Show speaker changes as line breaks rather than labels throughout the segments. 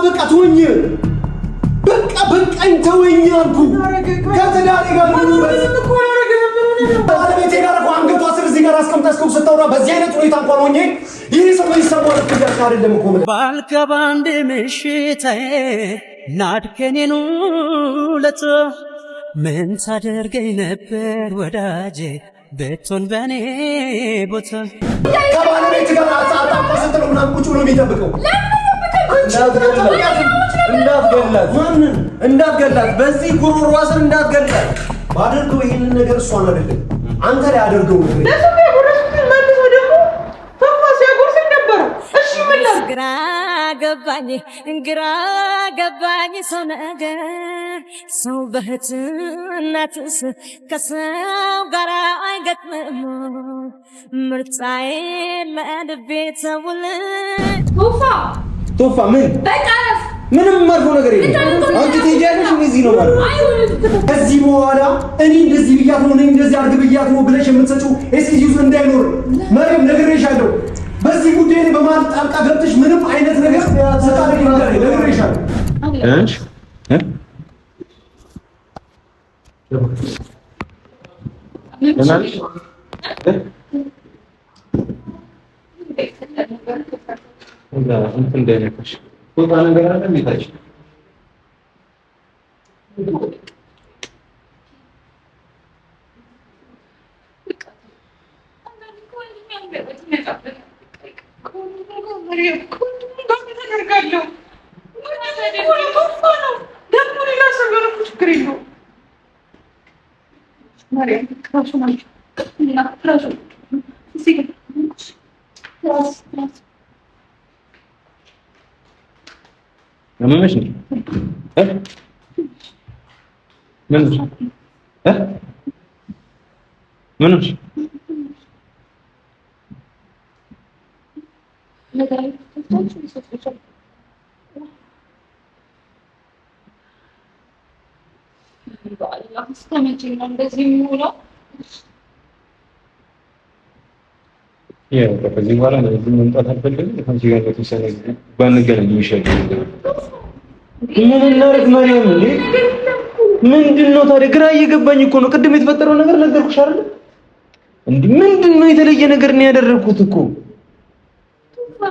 በቃ ተወኝ በቃ ተወኝ አልኩ ከተዳሪ ጋር ነው ባለቤቴ ጋር እኮ አንገቷ ስር እዚህ ጋር አስቀምጠስከው ስታወራ በዚህ አይነት ሁኔታ እንኳን ሆኜ ይሄ ሰው ይሰማል እኮ ያልኩ አይደለም እኮ
ባልገባ አንድ ምሽታዬ ናድከኔኑ ለቶ ምን ታደርገኝ ነበር ወዳጄ በቶን በኔ ቦታ
ከባለቤት ጋር አጣጣቆ ስትለው ምናምን ቁጭ ብሎ የሚጠብቀው እንዳትገላት በዚህ ጉሮሮ ስር እንዳትገላት ባደርገው ይሄንን ነገር እሷን አይደለም አንተ ላይ አደርገው ነገር
ለሰው ያጎረስኩት መልሶ ደግሞ ተፋ ሲያጎርስ ነበር እሺ ምን ግራ ገባኝ ሰው ነገር ሰው በህትነትስ ከሰው ጋር አይገጥምም ምርጫዬ ለልቤ ተውልኝ
ቶፋ ምን
በቃፍ
ምንም ማርፎ ነገር የለም አንቺ ትሄጃለሽ እዚህ ነው ማለት ከዚህ በኋላ እኔ እንደዚህ ብያት ነው እንደዚህ አድርግ ብያት ነው ብለሽ የምትሰጪው ኤክስኪውዝ እንዳይኖር መሪም ነግሬሻለሁ በዚህ ጉዳይ ላይ በማጣጣ ገብተሽ ምንም አይነት ነገር ሰጣለኝ ነግሬሻለሁ
እንትን እንደነከሽ ቦታ ነገር አለ ሚታች አመመሽ ነው ምንሽ ያው ከዚህ በኋላ ለዚህ መምጣት አልፈልግም ከዚህ ጋር ተሰነ ባንገናኝ ይሻላል ምን እናርግ ማርያም እንዴ ምንድነው ታዲያ ግራ እየገባኝ እኮ ነው ቅድም የተፈጠረው ነገር ነገርኩሽ አይደል እንዴ ምንድነው የተለየ ነገር ነው ያደረኩት እኮ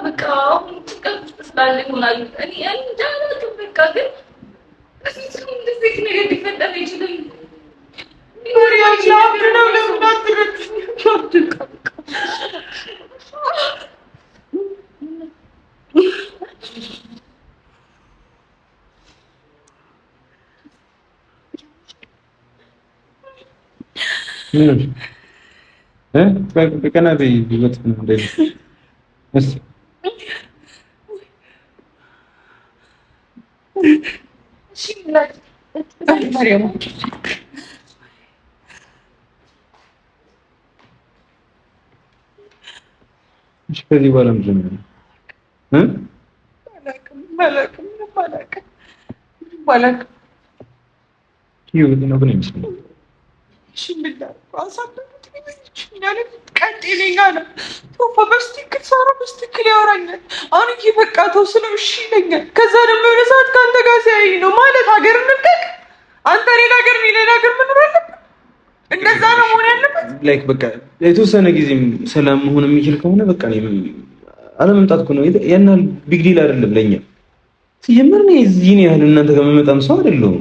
በቃ ትቀጥጥ ስላለኝ ሆናል እኔ እንዳላውቅ በቃ ግን እዚህ እንደዚህ ነገር ሊፈጠር አይችልም ማርያም ላብነው ለምናትረች
በቀና ቢወጥ ነው እንደዚህ እሺ
ማርያም
እሺ ከዚህ በኋላ ምንድን ነው
ባላክ
ይሁን ነው ግን ይመስላል
እሺ ብላ አሳበቁት ይችላል ቀጥለኛ ነው ቶፋ በስትክክል ሳራ በስትክክል ያወራኛል አሁን ይበቃ ተወስነው እሺ ይለኛል ከዛ ደግሞ የሆነ ሰዓት ካንተ ጋር ሲያይ ነው ማለት ሀገር እንልቀቅ አንተ ሌላ ሀገር እኔ ሌላ ሀገር ምን ማለት እንደዛ ነው መሆን ያለበት
ላይክ በቃ የተወሰነ ጊዜም ሰላም መሆን የሚችል ከሆነ በቃ ነው አለመምጣት እኮ ነው ያናል ቢግ ዲል አይደለም ለኛ ሲጀምር ነው እዚህ ያህል እናንተ ጋር መመጣም ሰው አይደለም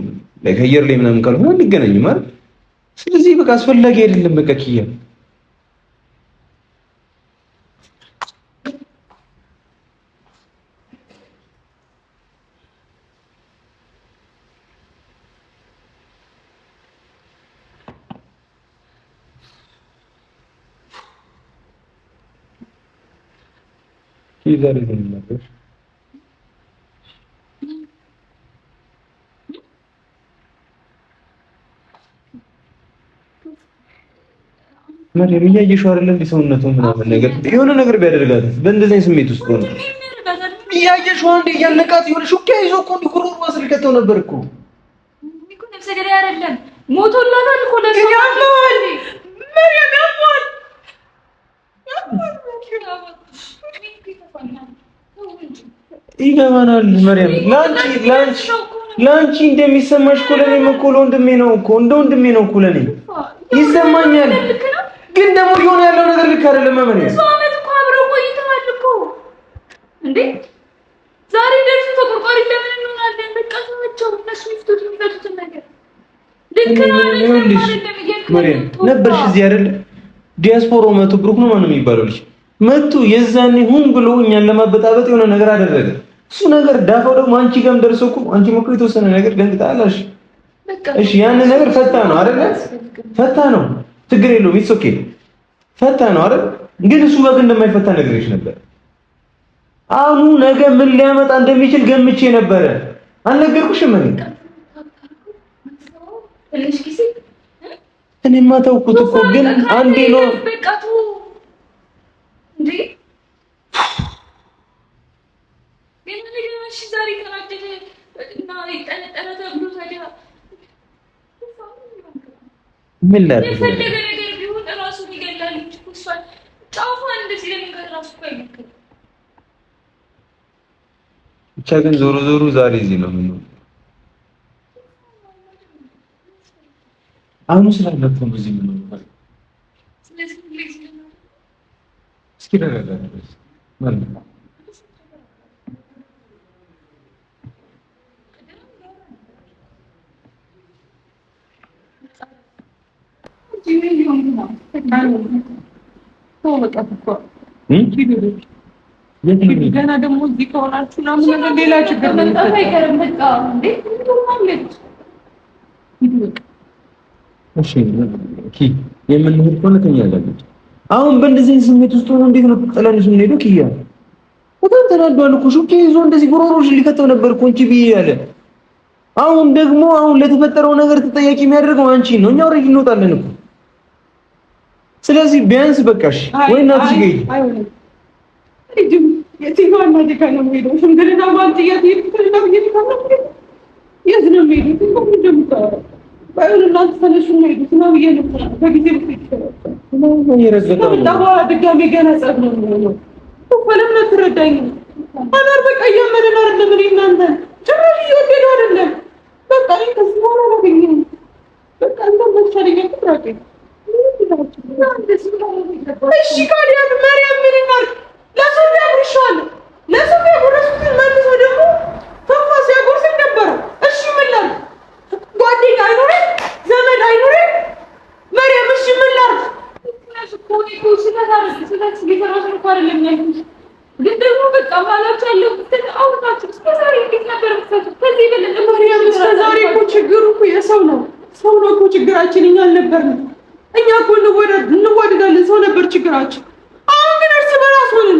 ላይክ አየር ላይ ምናምን ካልሆነ እንገናኝ ማለት ስለዚህ በቃ አስፈላጊ አይደለም በቃ ኪያ ዛሬ ነበር ማርያም እያየሽው አይደል እንዴ ሰውነቱ ምናምን ነገር የሆነ ነገር ቢያደርጋት በእንደዚህ ስሜት ውስጥ ሆነ እያየሽው አንዴ እያነቃት የሆነ ሹካ ይዞ እኮ ጉሮሮ ማስልከተው ነበር እኮ
እኮ ነፍሰ ገዳይ አይደለም ሞቶላታል እኮ ለሰው ያማል ማርያም ያማል
ይገባናል መሪያም ላንቺ እንደሚሰማሽ እኮ ለኔም እኮ ወንድሜ ነው እኮ እንደ ወንድሜ ነው እኮ ለኔ ይሰማኛል። ግን ደግሞ ሊሆን ያለው ነገር ልክ አይደለም መሪያም።
እሱ አመት እኮ አብረው ቆይተዋል እኮ እንዴ ዛሬ ደርሶ ተቆርቋሪ ለምን እንሆናለን? በቃ ተመቸው እነሱ ይፍቱት የሚፈቱትን ነገር ልክ ነው
መሪያም ነበርሽ እዚህ አይደል? ዲያስፖራው መቶ ብሩክ ነው ማነው የሚባለው ልጅ መቶ የዛኔ ሁን ብሎ እኛን ለማበጣበጥ የሆነ ነገር አደረገ። እሱ ነገር ዳፋው ደግሞ አንቺ ጋርም ደርሶ እኮ አንቺ እኮ የተወሰነ ነገር ደንግጣለሽ። እሺ ያን ነገር ፈታ ነው አይደል? ፈታ ነው ችግር የለውም ኢትስ ኦኬ ፈታ ነው አይደል? ግን እሱ ጋር እንደማይፈታ ነግሬሽ ነበር። አሁን ነገ ምን ሊያመጣ እንደሚችል ገምቼ ነበረ። አልነገርኩሽም? እኔማ ተውኩት እኮ ግን አንዴ ነው እንዴ ግን ለሽ ዛሬ ተናደደ እና ይጠነጠረ ተብሎ ታዲያ ምን ላድርግ የፈለገ ነገር ቢሆን ራሱ ይገላል እንጂ እሷን ጫፋን እንደዚህ ለምን ራሱ አይመከም። ብቻ ግን ዞሮ ዞሮ ዛሬ እዚህ ነው ምን ነው አሁን ስላለፈው በዚህ ምን ነው ስለዚህ እስኪ ረጋጋ ማለት ነው ገና ደግሞ እዚህ ከሆናችሁ ምናምን ሌላ ችግር መምጣት አይቀርም። በቃ እንዴ እሺ የምንሄድ ከሆነ ትኛለች። አሁን በእንደዚህ ስሜት ውስጥ ሆኖ እንዴት ነው ጥለንሽ የምንሄደው? ኪያ በጣም ተናዷል እኮ ሹኬ ይዞ እንደዚህ ጉሮሮሽ ሊከተው ነበር እኮ እንጂ ብዬ ያለ አሁን ደግሞ ለተፈጠረው ነገር ተጠያቂ የሚያደርገው አንቺን ነው። እኛ ኦሬዲ እንወጣለን እኮ ስለዚህ ቢያንስ በቃሽ ወይ እናትሽ ጋር አይሆንም። የትኛው እናቴ ጋር ነው የምሄደው? ሽምግልና ማለት የትኛው የት ነው የምሄደው? እንደምታወራው ባይሆን እናንተ ተነሱ ነው የሄዱት ነው ብዬሽ ነው በጊዜ በኋላ ድጋሜ ገና ጸብ ነው የሚሆነው። ለምን አትረዳኝም? አናር በቃ እያመነን አይደለም እኔ እናንተ ጭራሽ እየወደደው አይደለም። በቃ እኔ ከዚህ በኋላ አላገኘሁም። በቃ እንደው መቻለኝ አትራቂ እሺ ካዲያ ማርያም ምን እናድርግ? ለሶፊያ ጉርሻለሁ ለሶፊያ ጉርሻለሁ መልሶ ደግሞ ተፋ ሲያጎርስ ነበር። እሺ ምን ላድርግ? ጓደኛ አይኖርም ዘመድ አይኖርም ማርያም እሺ ምን ላድርግ? ግን ደግሞ በቃ ማለት ያለው አውጣችሁ እስከዛሬ እንዴት ነበር የምትሰጡት? ከዚህ በለጠ ማርያም እስከዛሬ እኮ ችግሩ እኮ የሰው ነው። ሰው ነው እኮ ችግራችን። እኛ አልነበርንም። እኛ እኮ እንዋደዳለን። ሰው ነበር ችግራችን። አሁን ግን እርስ በራስ ሆነን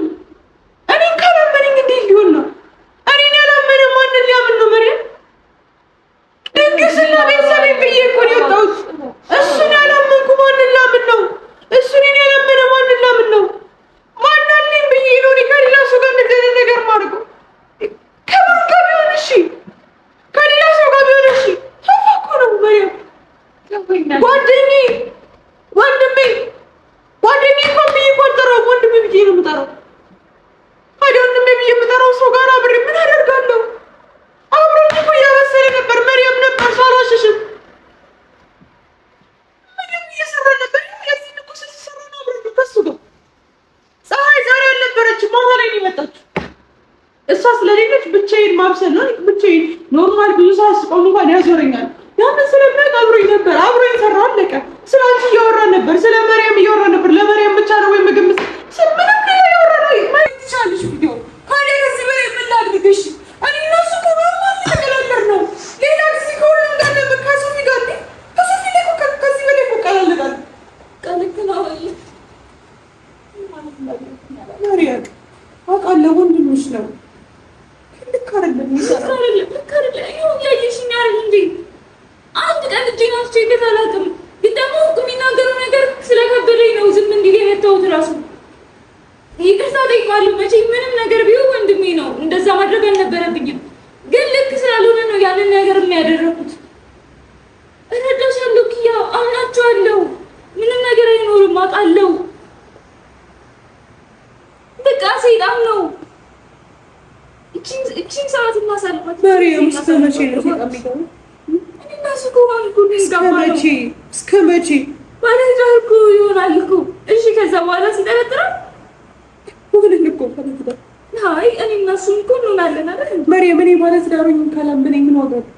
እኔን ካላመነኝ እንዴት ሊሆን ነው? እኔን ያላመነ ማንን ሊያምን ነው? ማርያም ድግስና ቤተሰብ ብዬ እኮ ነው የወጣሁት። እሱን ያላመንኩ ማንን ላምን ነው? እሱን እኔን ያላመነ ማንን ላምን ነው? ማን አለኝ ብዬ ነው እኔ ከሌላ ሰው ጋር እንደዚህ ነገር ማድረግ? ከብሩ ጋር ቢሆን እሺ፣ ከሌላ ሰው ጋር ቢሆን እሺ። ተፋኩ ነው ማርያም ጓደኛዬ ወንድሜ እኮ ብዬ ቆጠረው። ወንድሜ ብዬ ነው የምጠራው። ታዲያ ወንድሜ ብዬ የምጠራው ሰው ጋር አብሬ ምን አደርጋለሁ? አብሮኝ እኮ እያበሰለ ነበር። መርያም ነበር ሳላሸሽም ምንም እየሰራ ነበር። ያዚህን እኮ ስትሰራ ነው አብረን ከሱ ጋር። ፀሐይ ዛሬ አልነበረችም፣ ማታ ላይ ነው የመጣችው። እሷ ስለሌለች ብቻዬን ማብሰል ነው። ብቻዬን ኖርማል ብዙ ሰዓት ስቆም እንኳን ያዞረኛል። ያንን ስለሚያውቅ አብሮኝ ነበር። አብሮኝ ሰራ አለቀ። ስለ አንቺ እያወራን ነበር። ስለ መርያም እያወራን ነበር። ለመርያም ብቻ ነው ወይ ምግብ ምንም ሌላ እያወራን ነው። ማየት ትችላለሽ ቪዲዮ። ካለ ከዚህ በላይ ምን ላድርግ? እሺ እኔ እና እሱ እኮ ኖርማል ተቀላቀር ነው። ሌላ ጊዜ ከሁሉም ጋር ነበር ከሶፊ ጋር ነው። ከሶፊ ላይ እኮ ከዚህ በላይ እኮ ቀላልቃል። ቀልክ ነው ወይ ማርያም አውቃለሁ። ወንድምሽ ነው። ልክ አይደለም ይሰራል። ልክ አይደለም ይሁን ያየሽኝ አይደል እንዴ? አንድ ቀን እጄን አውጥቼ እንዴት አላውቅም። ግን ደግሞ የሚናገረው ነገር ስለከበደኝ ነው ዝም እንዲል የመታሁት። እራሱ ይቅርታ ጠይቃለሁ። መቼም ምንም ነገር ቢሆን ወንድሜ ነው። እንደዛ ማድረግ አልነበረብኝም። ግን ልክ ስላልሆነ ነው ያንን ነገር የሚያደርጉት። እረዳሻለሁ ኪያ፣ አምናቸዋለሁ። ምንም ነገር አይኖርም አውቃለሁ። በቃ ሰይጣን ነው።
ማርያም እስከ መቼ ነው የሚቀመጠው? እኔና ስኮማን ጉድ እስከመቼ እስከመቼ ማለት እኮ ይሆናል እኮ። እሺ ከዛ በኋላ ሲጠረጥረው ወለል እኮ ፈለጥታ አይ እኔ እና እሱ እኮ እንሆናለን አይደል? ማርያም እኔ ማለት ዳሩኝ ካላምነኝ ምን ዋጋ አለው?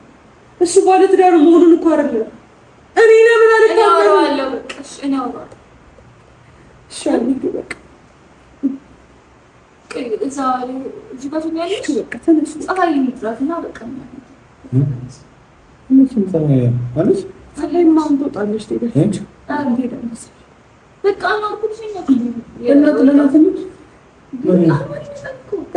እሱ ማለት ዳሩ መሆኑን እኮ አይደለም። እኔ ለምን አልታወራለሁ? በቃ እኔ አወራለሁ። እሺ አልኩ በቃ እዛ እዚህ ጋር ያለች በቃ ተነሱ ፀሐይ ይምጥራትና በቃ
ምንም ፀሐይ ማለት
ፀሐይ ማን ትወጣለች ትሄዳለች ትሄዳለች በቃ ነው ኩሽኛ እና ጥለናትልሽ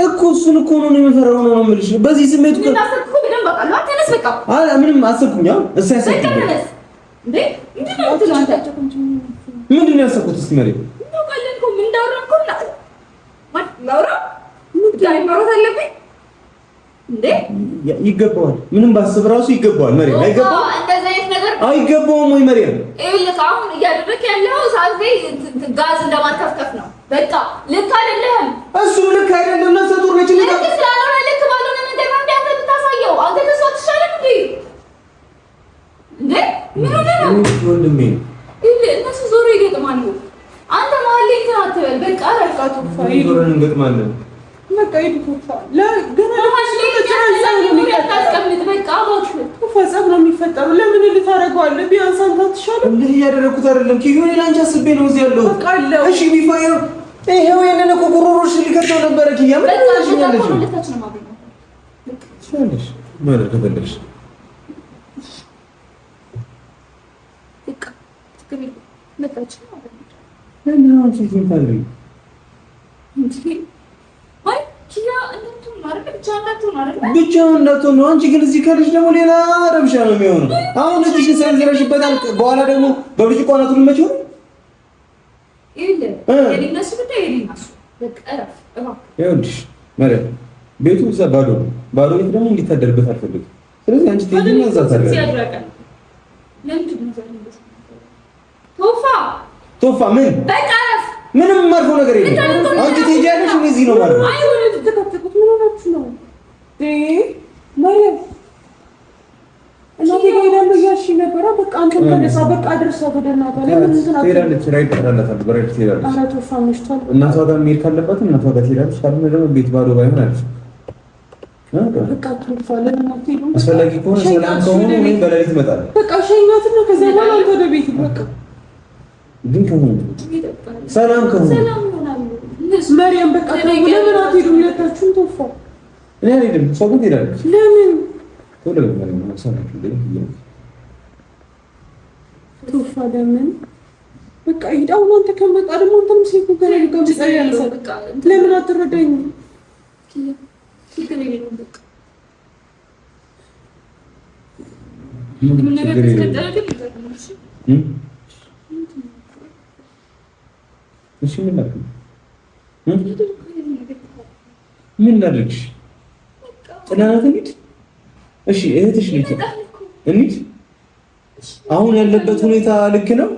እኮ እሱን እኮ ነው የሚፈራው ነው የምልሽ በዚህ ስሜት እኮ እናሰብኩ በደንብ በቃ ነው ተነስ በቃ አላ ምንም አሰብኩኝ እሱ ያሰብኩኝ እንዴ ምንድን ነው ያሰብኩት እስኪ መሬ ነው ቀለንኩ ምን እንዳወራንኩ ላውራ ዳይ ማውራት አለብኝ እንዴ ይገባዋል ምንም ባስብ ራሱ ይገባዋል መሪ አይገባው እንደዛ አይነት ነገር አይገባውም ወይ መሪ ይልካ አሁን እያደረክ ያለው ሳልቤ ጋዝ እንደማርከፍከፍ ነው በቃ ልክ አይደለም እሱ ልክ አይደለም ነፍሰ ጡር ነች ልክ ስላልሆነ ልክ ባልሆነ ነገር ነው እንደምታሳየው አንተ ተስፋ ትሻለህ እንዴ ምን ነው ወንድሜ እነሱ ዞሮ ይገጥማሉ አንተ ማለኝ ተናተበል በቃ አረጋቱ ፋይል ዞረን እንገጥማለን በቃ ይድኩፋ ለገና ለማሽከርከር በቃ አባቱ ፈጸም ነው የሚፈጠረው ለምን ልታረጋዋለህ ቢያንስ አንተ ተሻለ እንዴ ያደረኩት አይደለም ኪዩኔ ላንቺ አስቤ ነው እዚህ ያለው እሺ ቢፋየው ይሄው የነነ ኮኮሮሮሽ ሊከተው ነበር ኪያ ምን ታሽኛለሽ ቻለሽ ማለት ተበለሽ በቃ ትክክል መጣች ለምን አንቺ ትንታለሽ እንዴ አይ ኪያ እንትን ማለት ብቻ እንዳትሆን ነው አንቺ ግን እዚህ ከልጅ ደግሞ ሌላ ረብሻ ነው የሚሆነው አሁን እዚህ ሰንዝረሽበታል በኋላ ደግሞ በብርጭቆ አናቱ ልመጪው የሊነሱ ጉዳይ የሊነሱ በቃ ይኸውልሽ ማለት ቤቱ እዛ ባዶ ቤት ደግሞ እንዲታደርበት አልፈልግም ስለዚህ አንቺ ትሄጂና እዛ ታደርጊ ቶፋ ምን በቃ ምንም ማርፎ ነገር የለም አንቺ ትሄጃለሽ እኔ እዚህ ነው ማለት ነው አይሆንም ተከተኩት ምን ሆናችሁ ነው ማርያም እናቴ ጋር ደግሞ ያሺ ነበር በቃ አንተ ተነሳ በቃ አድርሳ ወደናታ ለምን እንትን ትሄዳለች ራይት ተራላታል በራይት ትሄዳለች አራ ቶፋ መሽቷል እናቷ ጋር መሄድ ካለባት እናቷ ጋር ትሄዳለች ካልሆነ ደግሞ ቤት ባዶ ባይሆን አለች በቃ ቶፋ ለምን አትሄዱ አስፈላጊ ከሆነ ሰላም ከሆነ እኔ በሌሊት እመጣለሁ በቃ ሸኛትና ከዛ በኋላ አንተ ወደ ቤት በቃ ግን ከሆነ ሰላም ከሆነ ሰላም ይሆናል ማርያም በቃ ለምን አትሄዱ ሁለታችሁም ቶፋ እኔ አልሄድም ሰው ግን ትሄዳለች ለምን ቶሎ ለምን ሰላም እንደዚህ ቶፋ ለምን በቃ ይዳው አንተ ከመጣ ደግሞ አንተም ሲኩ ገና ልቀም ያለው ለምን አትረዳኝ ምን ነገር ተከተለ እሺ ምን ላድርግሽ ጥናናት እንዴ እሺ እህትሽ ልጅ እንዴ አሁን ያለበት ሁኔታ ልክ ነው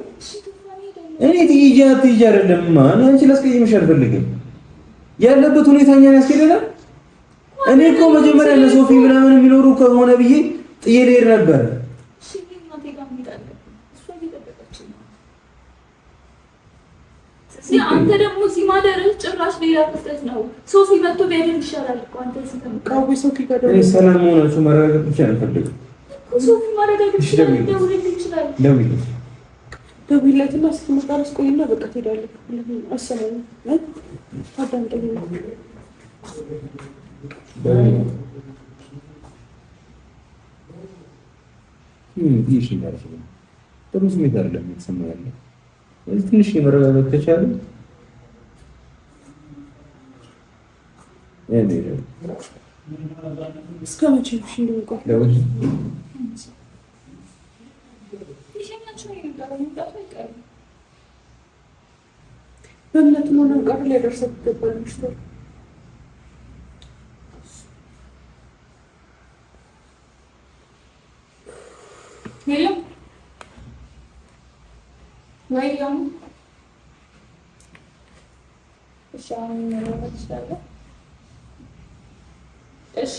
እኔ ትይጂ አይደለም ማን አንቺ ላስቀይምሽ አልፈልግም ያለበት ሁኔታ እኛን ያስከደላል እኔ እኮ መጀመሪያ ለሶፊ ምናምን የሚኖሩ ከሆነ ብዬ ጥዬ ልሄድ ነበር አንተ ደግሞ ሲማደር ጭራሽ ሌላ ክፍተት ነው ሶፊ መጥቶ ቢያደርግ ይሻላል እኮ አንተ ሲተምቃው ሶፊ ጋር እኔ ሰላም ሆናችሁ ማረጋገጥ ብቻ ነው ፈልገው ሶፊ ማረጋገጥ ይችላል ደውይለትና እስኪመጣ ድረስ ቆይና በቃ ትሄዳለህ አሰማኝ አዳምጠኝ ይሄ ይላል ጥሩ ስሜት አይደለም የተሰማው ያለው እዚህ ትንሽ የመረጋጋት ከቻለ እስከ መቼ ነው እንደምቆይ ለወጅ በእምነት ነው ነገር ላይ ደርሰህ ትገባለሽ ሄሎ ወይም እሺ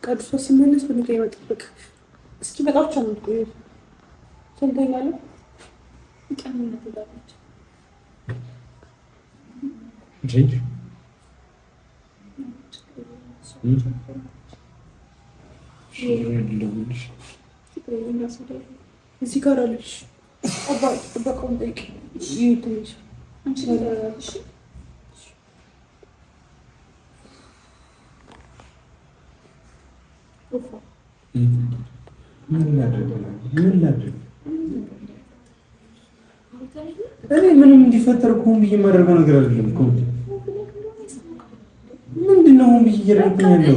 ቅዱስ ሲመለስ በሚገ መጠበቅ እስኪ በጣም ነው ቆይ ሰንተኛለ ቀንነት ይላልች
ጂጂ
እዚህ ጋር አለሽ አባቆም ጠይቅ ይትንሽ አንቺ ነገራለሽ
እኔ ምንም እንዲፈጠር እኮ ብዬ የማደርገው ነገር አይደለም እኮ ምንድነው ብዬ እያደረኩኝ ያለው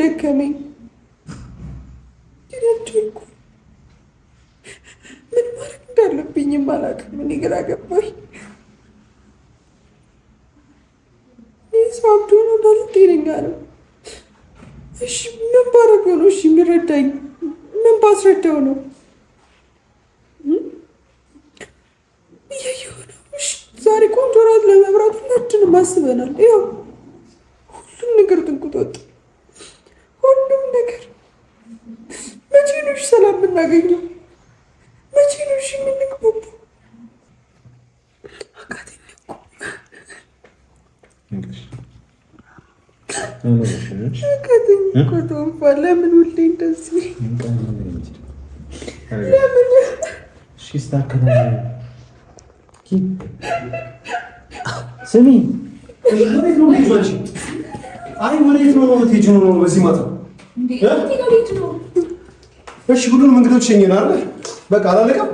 ደከመኝ ምን ማድረግ እንዳለብኝም አላውቅም። እኔ ግራ ገባኝ። ሳብዶ ነው እንዳለ ጤነኛ ነው። እሺ ምን ባረገው ነው? እሺ የሚረዳኝ ምን ባስረዳው ነው? እያየሁ ነው። እሺ ዛሬ ቆንጆ ራት ለመብራት ሁላችንም አስበናል። ያው ሁሉም ነገር ጥንቁት ወጥ ሁሉም ነገር መቼ ነው ሰላም የምናገኘው? መቼ ነው የምንግባባው? አቃተኝ እኮ ቶንፋ። ለምን ሁሌ እንደዚህ? ለምን
ስሚ፣
ወዴት ነው ልጅ? አይ ወዴት ነው የምትሄጂው? ነው በዚህ ማታ እሺ፣ ሁሉንም እንግዶች ሸኘን አይደል? በቃ አላለቀም።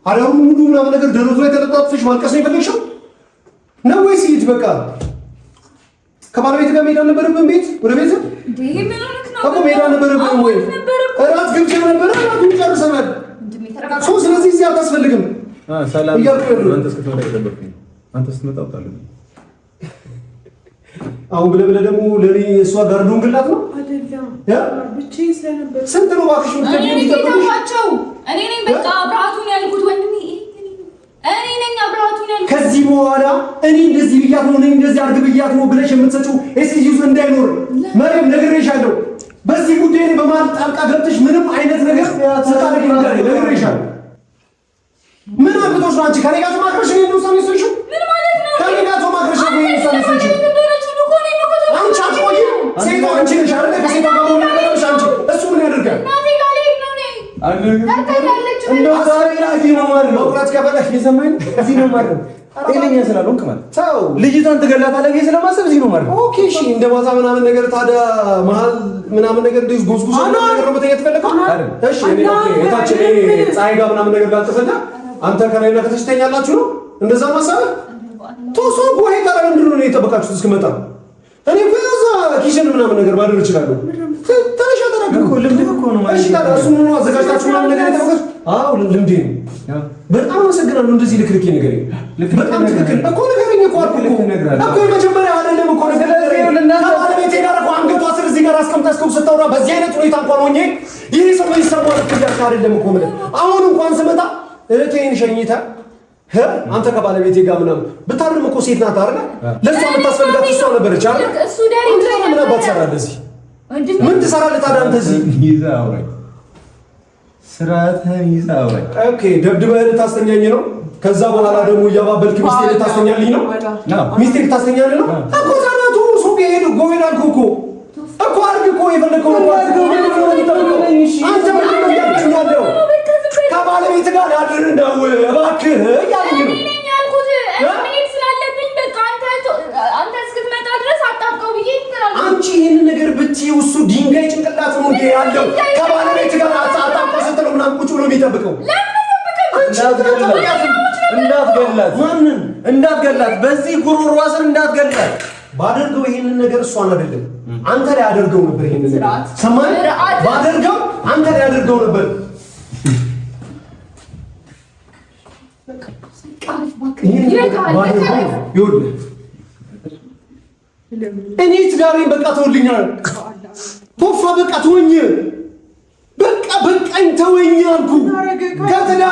አዳሩ ሙሉ ምናምን ነገር ደረቱ ላይ ተለጣጥፈሽ ማልቀስ ነው የፈለግሽው ነው ወይስ ሂድ በቃ ከባለቤት ጋር መሄድ አልነበረብህም? ቤት ወደ ቤት እኮ መሄድ አልነበረብህም ወይ? እራት ግብዣ ነበረ፣ እራቱን ጨርሰናል። ስለዚህ እዚህ አታስፈልግም።
ሰላም አንተ እስክትመጣ የጠበቅኩኝ አንተ ስትመጣ አውጣለሁ።
አሁን ብለህ ደግሞ ለኔ እሷ ጋር ዶንግላት ነው
አይደለም? ብቻዬን ስለነበር
ስንት ነው እባክሽ
የምትጠብቂው? እኔ ነኝ በቃ አብራቱን ያልኩት ወንድሜ፣ እኔ ነኝ አብራቱን ያልኩት።
ከዚህ በኋላ እኔ እንደዚህ ብያት ነው እንደዚህ አድርግ ብያት ነው ብለሽ የምትሰጪው ኤክስኪውዝ እንዳይኖር መሪም ነግሬሻለሁ። በዚህ ጉዳይ ላይ በማል ጣልቃ ገብተሽ ምንም አይነት ነገር ስታደርጊ ነግሬሻለሁ። ምን አግቶሽ ነው አንቺ ከኔ ጋር ተማክረሽ ነው የውሳኔ ሰጪው?
ምን ማለት ነው?
ከኔ ጋር ተማክረሽ ነው የውሳኔ ሰጪው? አንቺ አትቆይ። ሴቷ አንቺ ነሽ አይደል? ከሴቷ ጋር ነው ያለሽ አንቺ። እሱ ምን ያደርጋል?
ናቲ ጋር ልሄድ ነው ነኝ ታውቃለች።
እንደው ዛሬ ናቲ ነው ማለት ነው። ቁራት ከበላሽ የሰማኝ እዚህ ነው ማለት ነው። ጤነኛ ስላልሆንክ ማለት ተው። ልጅቷን ትገላታለህ ብዬ ስለማሰብ እዚህ ነው ማለት ነው። ኦኬ እሺ። እንደ ማታ ምናምን ነገር ታዲያ መሀል ምናምን ነገር እንደዚህ ጎዝጉዞ ነገር ነው በተኛ ተፈለከው አይደል? እሺ እኔ ኦኬ እታች እኔ ፀሐይ ጋር ምናምን ነገር ባልተፈኛ አንተ ከላይና ከታች ተኛላችሁ ነው እንደዛ ማሰብ ቶሶ ጎሄ ታራ ምንድን ነው የጠበቃችሁት እስክመጣ? እኔ በዛ ኪሽን ምናምን ነገር ማድረግ እችላለሁ። ተነሻ ተረጋግኩ። ልምድ እኮ ነው ማለት። እሺ ታዲያ እሱን ነው አዘጋጅታችሁ ምናምን ነገር የተፈቀደ? አዎ ልምዴ ነው። በጣም አመሰግናለሁ። እንደዚህ ልክልክ ንገረኝ። በጣም ትክክል እኮ ንገረኝ እኮ አልኩ እኮ የመጀመሪያ አይደለም እኮ ንገረኝ። ከባለቤቴ ጋር እኮ አንገቷ ስር እዚህ ጋር አስቀምጠህ ስታወራ በዚህ አይነት ሁኔታ እንኳን ሆኜ ይሄ ሰው ይሰማል እያልክ አይደለም እኮ የምልህ። አሁን እንኳን ስመጣ እህቴን ሸኝተህ አንተ ከባለቤቴ ጋር ምናምን ብታርም እኮ ሴት ናት አይደል? ለሷ የምታስፈልጋት እሷ ነበረች አይደል?
እሱ ዳሪ
ምን አባት ሰራ እንደዚህ ምን ትሰራለህ ታዲያ አንተ እዚህ?
ይዘህ አውራኝ፣ ስርዓትህን ይዘህ አውራኝ።
ኦኬ ደብድበህ ልታስተኛኝ ነው? ከዛ በኋላ ደግሞ እያባበልክ ሚስቴ ልታስተኛልኝ ነው? ሚስቴ ልታስተኛልኝ ነው እኮ። ታዲያ ሱቅ ሄድ ጎይን አልኩህ እኮ አድርግ እኮ የፈለከው ነው። አንተ ምንድን ነው ያለው? ከባለቤት ጋር አድር ነው እባክህ እያለኝ ነው። አንቺ ይህንን ነገር ብትይው እሱ ድንጋይ ጭንቅላት ነው እንዴ ያለው? ከባለቤት ጋር አጣጣቆ ስትለው ምናምን ቁጭ ብሎ የሚጠብቀው
እንዳትገላት፣ ማንን እንዳትገላት፣ በዚህ ጉሮሮ ስር እንዳትገላት።
ባደርገው ይሄንን ነገር እሷን አይደለም አንተ ላይ አደርገው ነበር። ይሄንን ነገር ሰማኝ፣ ባደርገው አንተ ላይ አደርገው ነበር። እኔ ትዳሬን በቃ ተውልኛል። ቶፋ በቃ ተወኝ፣ በቃ በቃኝ፣ ተወኝ አልኩ። ከትዳሬ